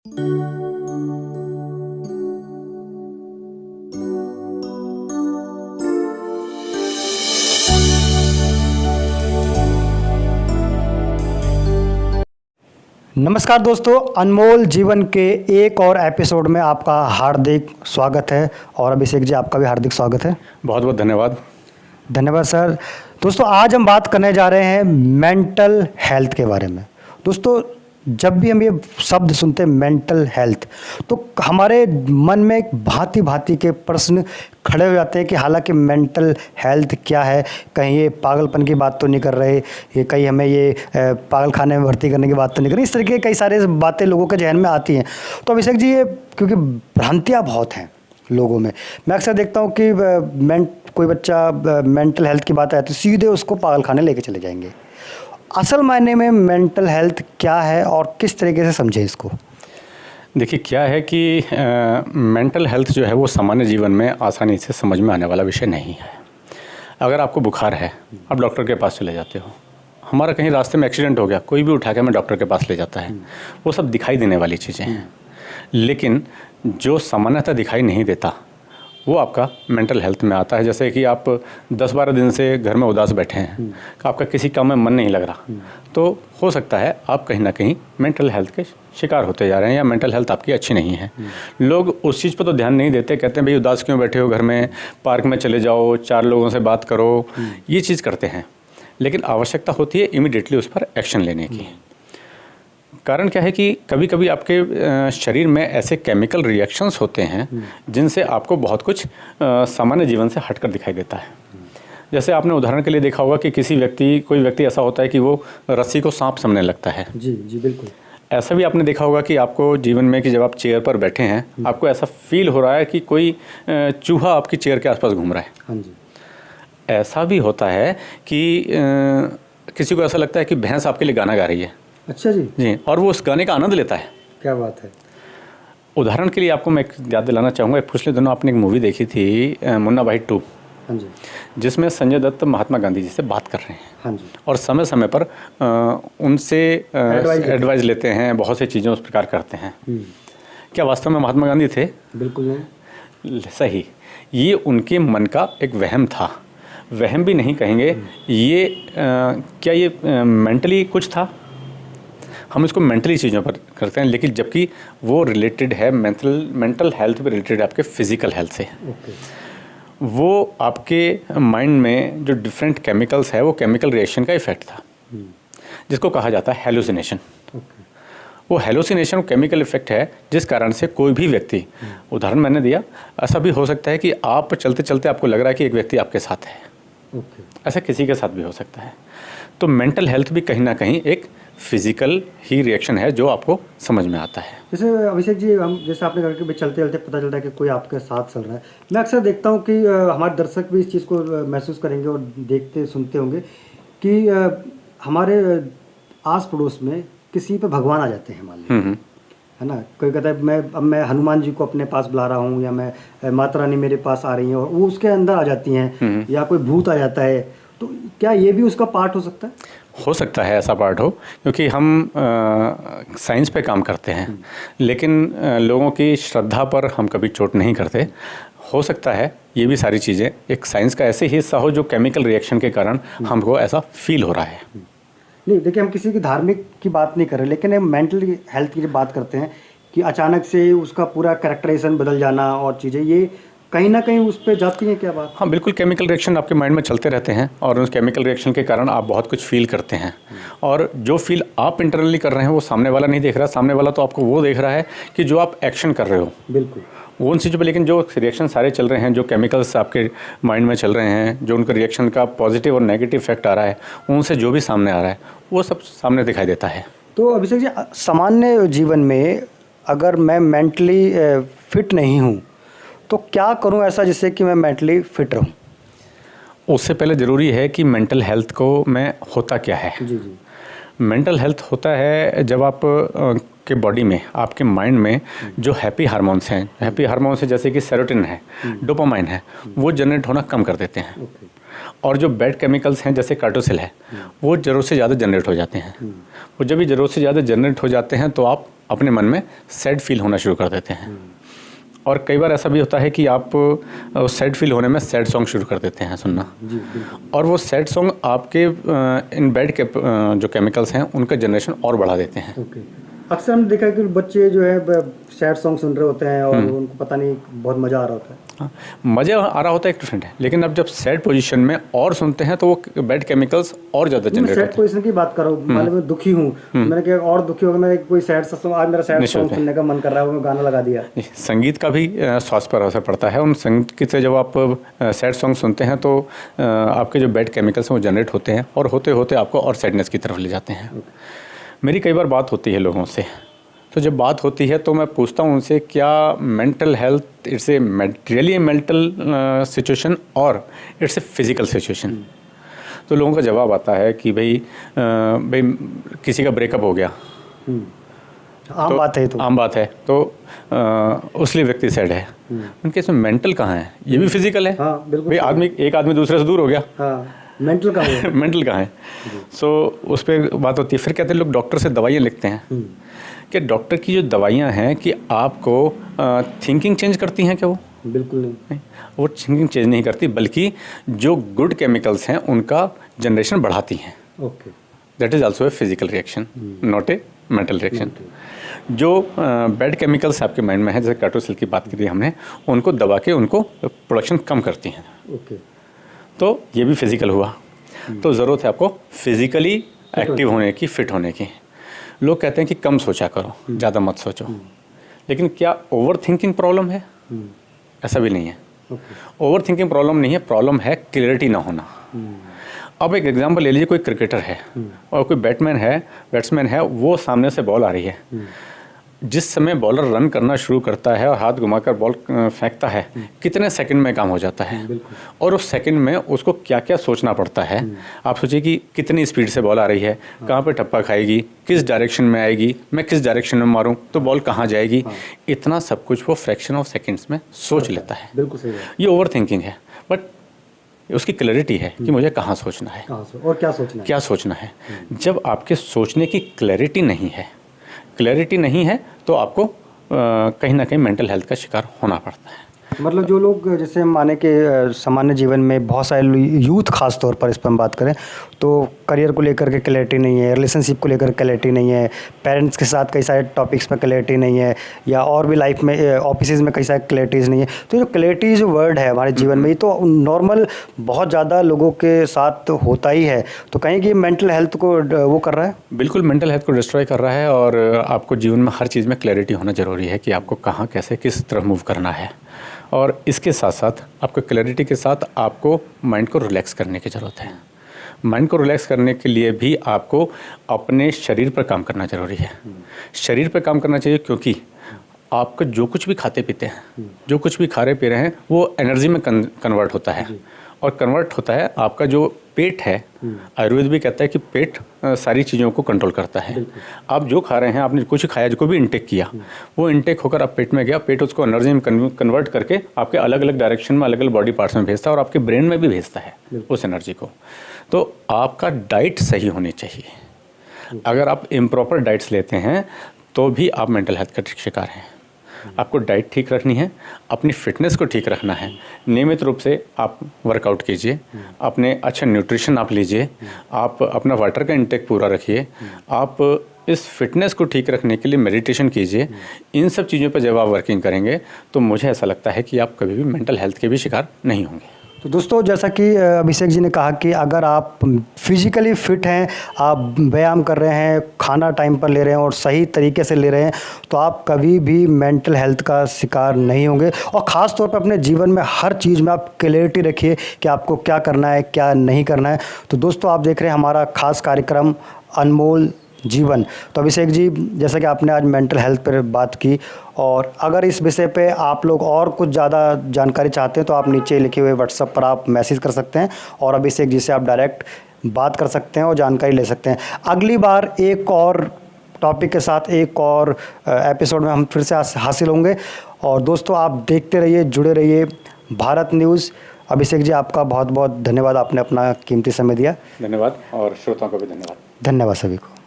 नमस्कार दोस्तों, अनमोल जीवन के एक और एपिसोड में आपका हार्दिक स्वागत है। और अभिषेक जी, आपका भी हार्दिक स्वागत है। बहुत बहुत धन्यवाद। धन्यवाद सर। दोस्तों, आज हम बात करने जा रहे हैं मेंटल हेल्थ के बारे में। दोस्तों, जब भी हम ये शब्द सुनते हैं मेंटल हेल्थ, तो हमारे मन में एक भांति भांति के प्रश्न खड़े हो जाते हैं कि हालांकि मेंटल हेल्थ क्या है, कहीं ये पागलपन की बात तो नहीं कर रहे, ये कहीं हमें ये पागल खाने में भर्ती करने की बात तो नहीं कर रहे। इस तरह की कई सारे बातें लोगों के जहन में आती हैं। तो अभिषेक जी, ये क्योंकि भ्रांतियाँ बहुत हैं लोगों में, मैं अक्सर देखता हूँ कि कोई बच्चा मेंटल हेल्थ की बात आए तो सीधे उसको पागल खाने लेके चले जाएंगे। असल मायने में मेंटल हेल्थ क्या है और किस तरीके से समझे इसको? देखिए, क्या है कि मेंटल हेल्थ जो है वो सामान्य जीवन में आसानी से समझ में आने वाला विषय नहीं है। अगर आपको बुखार है, आप डॉक्टर के पास चले जाते हो। हमारा कहीं रास्ते में एक्सीडेंट हो गया, कोई भी उठा के हमें डॉक्टर के पास ले जाता है। वो सब दिखाई देने वाली चीज़ें हैं, लेकिन जो सामान्यतः दिखाई नहीं देता वो आपका मेंटल हेल्थ में आता है। जैसे कि आप 10-12 दिन से घर में उदास बैठे हैं, आपका किसी काम में मन नहीं लग रहा, तो हो सकता है आप कहीं ना कहीं मेंटल हेल्थ के शिकार होते जा रहे हैं या मेंटल हेल्थ आपकी अच्छी नहीं है। लोग उस चीज़ पर तो ध्यान नहीं देते, कहते हैं भाई उदास क्यों बैठे हो घर में, पार्क में चले जाओ, 4 लोगों से बात करो, ये चीज़ करते हैं। लेकिन आवश्यकता होती है इमीडिएटली उस पर एक्शन लेने की। कारण क्या है कि कभी कभी आपके शरीर में ऐसे केमिकल रिएक्शंस होते हैं जिनसे आपको बहुत कुछ सामान्य जीवन से हटकर दिखाई देता है। जैसे आपने उदाहरण के लिए देखा होगा कि कोई व्यक्ति ऐसा होता है कि वो रस्सी को सांप समझने लगता है। जी जी, बिल्कुल। ऐसा भी आपने देखा होगा कि आपको जीवन में कि जब आप चेयर पर बैठे हैं, आपको ऐसा फील हो रहा है कि कोई चूहा आपकी चेयर के आसपास घूम रहा है। हाँ जी। ऐसा भी होता है कि किसी को ऐसा लगता है कि भैंस आपके लिए गाना गा रही है। अच्छा जी। जी, और वो उस गाने का आनंद लेता है। क्या बात है। उदाहरण के लिए आपको मैं याद दिलाना चाहूँगा, पिछले दिनों आपने एक मूवी देखी थी मुन्ना भाई 2। हाँ जी। जिसमें संजय दत्त महात्मा गांधी जी से बात कर रहे हैं। हाँ जी। और समय समय पर उनसे एडवाइस लेते हैं, बहुत सी चीज़ें उस प्रकार करते हैं। क्या वास्तव में महात्मा गांधी थे? बिल्कुल नहीं। सही, ये उनके मन का एक वहम था। वहम भी नहीं कहेंगे, ये क्या ये मेंटली कुछ था? हम इसको मेंटली चीज़ों पर करते हैं, लेकिन जबकि वो रिलेटेड है मेंटल हेल्थ पे रिलेटेड है आपके फिजिकल हेल्थ से। वो आपके माइंड में जो डिफरेंट केमिकल्स है, वो केमिकल रिएक्शन का इफेक्ट था, जिसको कहा जाता है हेलुसिनेशन। वो हेलुसिनेशन केमिकल इफेक्ट है जिस कारण से कोई भी व्यक्ति, उदाहरण मैंने दिया, ऐसा भी हो सकता है कि आप चलते चलते आपको लग रहा है कि एक व्यक्ति आपके साथ है। ऐसा किसी के साथ भी हो सकता है। तो मेंटल हेल्थ भी कहीं ना कहीं एक फिजिकल ही रिएक्शन है जो आपको समझ में आता है। जैसे अभिषेक जी, हम जैसे आपने कहा कि चलते चलते पता चलता है कि कोई आपके साथ चल रहा है। मैं अक्सर देखता हूँ कि हमारे दर्शक भी इस चीज़ को महसूस करेंगे और देखते सुनते होंगे कि हमारे आस पड़ोस में किसी पे भगवान आ जाते हैं, मान लीजिए, है ना। कोई कहता है मैं हनुमान जी को अपने पास बुला रहा हूँ, या मैं माता रानी मेरे पास आ रही हैं, और वो उसके अंदर आ जाती हैं, या कोई भूत आ जाता है। तो क्या ये भी उसका पार्ट हो सकता है? हो सकता है ऐसा पार्ट हो, क्योंकि हम साइंस पे काम करते हैं, लेकिन लोगों की श्रद्धा पर हम कभी चोट नहीं करते। हो सकता है ये भी सारी चीज़ें एक साइंस का ऐसे ही हिस्सा हो जो केमिकल रिएक्शन के कारण हमको ऐसा फील हो रहा है। नहीं, देखिए, हम किसी की धार्मिक की बात नहीं कर रहे, लेकिन हम मेंटल हेल्थ की बात करते हैं कि अचानक से उसका पूरा कैरेक्टराइजेशन बदल जाना और चीज़ें, ये कहीं ना कहीं उस पर जाती है क्या बात? हाँ, बिल्कुल। केमिकल रिएक्शन आपके माइंड में चलते रहते हैं और उस केमिकल रिएक्शन के कारण आप बहुत कुछ फील करते हैं, और जो फील आप इंटरनली कर रहे हैं वो सामने वाला नहीं देख रहा। सामने वाला तो आपको वो देख रहा है कि जो आप एक्शन कर रहे हो। बिल्कुल। वो उन चीज़ों पर, लेकिन जो रिएक्शन सारे चल रहे हैं, जो केमिकल्स आपके माइंड में चल रहे हैं, जो उनका रिएक्शन का पॉजिटिव और नेगेटिव इफेक्ट आ रहा है, उनसे जो भी सामने आ रहा है वो सब सामने दिखाई देता है। तो अभिषेक जी, सामान्य जीवन में अगर मैं मेंटली फिट नहीं हूँ तो क्या करूँ ऐसा जिससे कि मैं मेंटली फिट रहूँ? उससे पहले ज़रूरी है कि मेंटल हेल्थ को में होता क्या है। जी जी। मेंटल हेल्थ होता है जब आप के बॉडी में, आपके माइंड में जो हैप्पी हार्मोन्स हैं, जैसे कि सेरोटोनिन है, डोपामाइन है, वो जनरेट होना कम कर देते हैं। और जो बैड केमिकल्स हैं जैसे कार्टोसिल है वो ज़रूरत से ज़्यादा जनरेट हो जाते हैं। वो जब भी ज़रूरत से ज़्यादा जनरेट हो जाते हैं तो आप अपने मन में सैड फील होना शुरू कर देते हैं। और कई बार ऐसा भी होता है कि आप सैड फील होने में सैड सॉन्ग शुरू कर देते हैं सुनना, और वो सैड सॉन्ग आपके इन बैड के जो केमिकल्स हैं उनका जनरेशन और बढ़ा देते हैं। अक्सर हमने देखा है कि बच्चे जो है सैड सॉन्ग सुन रहे होते हैं और उनको पता नहीं बहुत मज़ा आ रहा होता है। हाँ, मज़ा आ रहा होता है एक डिफरेंट है, लेकिन अब जब सैड पोजीशन में और सुनते हैं तो वो बैड केमिकल्स और ज़्यादा जनरेट होते हैं। सैड पोजीशन की बात कर रहा हूँ, मान लो मैं दुखी हूँ, मैंने क्या और दुखी हो गया, मैं कोई सैड सॉन्ग, आज मेरा सैड सॉन्ग सुनने का मन कर रहा है, वो गाना लगा दिया। संगीत का भी स्वास्थ्य पर असर पड़ता है। उन संगीत से जब आप सैड सॉन्ग सुनते हैं तो आपके जो बैड केमिकल्स हैं वो जनरेट होते हैं और होते होते आपको और सैडनेस की तरफ ले जाते हैं। मेरी कई बार बात होती है लोगों से, तो जब बात होती है तो मैं पूछता हूँ उनसे क्या mental health it's a really a mental situation और इट्स ए फिज़िकल सिचुएशन। तो लोगों का जवाब आता है कि भाई किसी का ब्रेकअप हो गया, आम बात है, तो आम बात है, तो उसलिए व्यक्ति सैड है। उनके इसमें मेंटल कहाँ है? ये भी फिजिकल है। हाँ, बिल्कुल। भाई एक आदमी दूसरे से दूर हो गया, मेंटल कहाँ है? मेंटल कहाँ है? सो उस पर बात होती है। फिर कहते हैं लोग डॉक्टर से दवाइयाँ लिखते हैं कि डॉक्टर की जो दवाइयाँ हैं कि आपको थिंकिंग चेंज करती हैं क्या? वो बिल्कुल नहीं, वो थिंकिंग चेंज नहीं करती, बल्कि जो गुड केमिकल्स हैं उनका जनरेशन बढ़ाती हैं। Okay, that is also a physical reaction, not a mental reaction. जो बैड केमिकल्स आपके माइंड में है, जैसे कार्टोसिल की बात की हमने, उनको दबा के उनको प्रोडक्शन कम करती हैं। ओके, तो ये भी फिजिकल हुआ। तो ज़रूरत है आपको फिजिकली एक्टिव होने की, फिट होने की। लोग कहते हैं कि कम सोचा करो, ज़्यादा मत सोचो, लेकिन क्या ओवर थिंकिंग प्रॉब्लम है? ऐसा भी नहीं है। ओवर थिंकिंग प्रॉब्लम नहीं है, प्रॉब्लम है क्लियरिटी ना होना। अब एक एग्जांपल ले लीजिए, कोई क्रिकेटर है और कोई बैट्समैन है, वो सामने से बॉल आ रही है। जिस समय बॉलर रन करना शुरू करता है और हाथ घुमाकर बॉल फेंकता है, कितने सेकंड में काम हो जाता है, और उस सेकंड में उसको क्या क्या सोचना पड़ता है। आप सोचिए कि कितनी स्पीड से बॉल आ रही है, कहाँ पे टप्पा खाएगी, किस डायरेक्शन में आएगी, मैं किस डायरेक्शन में मारूं तो बॉल कहाँ जाएगी। इतना सब कुछ वो फ्रैक्शन ऑफ सेकेंड्स में सोच लेता है। बिल्कुल सही है। ये ओवर थिंकिंग है, बट उसकी क्लैरिटी है कि मुझे कहाँ सोचना है और क्या सोचना है। जब आपके सोचने की क्लैरिटी नहीं है तो आपको कहीं ना कहीं मेंटल हेल्थ का शिकार होना पड़ता है। मतलब जो लोग जैसे माने कि सामान्य जीवन में बहुत सारे यूथ खास तौर पर इस पर हम बात करें तो करियर को लेकर के क्लैरिटी नहीं है, रिलेशनशिप को लेकर क्लैरिटी नहीं है, पेरेंट्स के साथ कई सारे टॉपिक्स पर क्लैरिटी नहीं है, या और भी लाइफ में ऑफिस में कई सारे क्लैरिटीज़ नहीं है। तो जो क्लैरिटी जो वर्ड है हमारे जीवन में, ये तो नॉर्मल बहुत ज़्यादा लोगों के साथ होता ही है। तो कहीं कि मेंटल हेल्थ को वो कर रहा है, बिल्कुल मेंटल हेल्थ को डिस्ट्रॉय कर रहा है। और आपको जीवन में हर चीज़ में क्लैरिटी होना ज़रूरी है कि आपको कहाँ कैसे किस तरफ मूव करना है। और इसके साथ साथ आपको क्लैरिटी के साथ आपको माइंड को रिलैक्स करने की ज़रूरत है। माइंड को रिलैक्स करने के लिए भी आपको अपने शरीर पर काम करना ज़रूरी है। शरीर पर काम करना चाहिए, क्योंकि आपका जो कुछ भी खाते पीते हैं, जो कुछ भी खा रहे पी रहे हैं, वो एनर्जी में कन्वर्ट होता है। और कन्वर्ट होता है आपका जो पेट है। आयुर्वेद भी कहता है कि पेट सारी चीज़ों को कंट्रोल करता है। आप जो खा रहे हैं, आपने कुछ खाया, जो भी इंटेक किया, वो इंटेक होकर आप पेट में गया, पेट उसको एनर्जी में कन्वर्ट करके आपके अलग अलग डायरेक्शन में, अलग अलग बॉडी पार्ट्स में भेजता है और आपके ब्रेन में भी भेजता है उस एनर्जी को। तो आपका डाइट सही होनी चाहिए। अगर आप इम्प्रॉपर डाइट्स लेते हैं तो भी आप मेंटल हेल्थ का शिकार हैं। आपको डाइट ठीक रखनी है, अपनी फिटनेस को ठीक रखना है। नियमित रूप से आप वर्कआउट कीजिए, अपने अच्छा न्यूट्रिशन आप लीजिए, आप अपना वाटर का इंटेक पूरा रखिए, आप इस फिटनेस को ठीक रखने के लिए मेडिटेशन कीजिए। इन सब चीज़ों पर जब आप वर्किंग करेंगे तो मुझे ऐसा लगता है कि आप कभी भी मेंटल हेल्थ के भी शिकार नहीं होंगे। तो दोस्तों, जैसा कि अभिषेक जी ने कहा कि अगर आप फिजिकली फिट हैं, आप व्यायाम कर रहे हैं, खाना टाइम पर ले रहे हैं और सही तरीके से ले रहे हैं, तो आप कभी भी मेंटल हेल्थ का शिकार नहीं होंगे। और ख़ास तौर पर अपने जीवन में हर चीज़ में आप क्लैरिटी रखिए कि आपको क्या करना है, क्या नहीं करना है। तो दोस्तों, आप देख रहे हैं हमारा खास कार्यक्रम अनमोल जीवन। तो अभिषेक जी, जैसा कि आपने आज मेंटल हेल्थ पर बात की, और अगर इस विषय पे आप लोग और कुछ ज़्यादा जानकारी चाहते हैं तो आप नीचे लिखे हुए व्हाट्सएप पर आप मैसेज कर सकते हैं और अभिषेक जी से आप डायरेक्ट बात कर सकते हैं और जानकारी ले सकते हैं। अगली बार एक और टॉपिक के साथ एक और एपिसोड में हम फिर से हासिल होंगे। और दोस्तों, आप देखते रहिए, जुड़े रहिए भारत न्यूज़। अभिषेक जी, आपका बहुत बहुत धन्यवाद, आपने अपना कीमती समय दिया। धन्यवाद और श्रोताओं को भी धन्यवाद। धन्यवाद सभी को।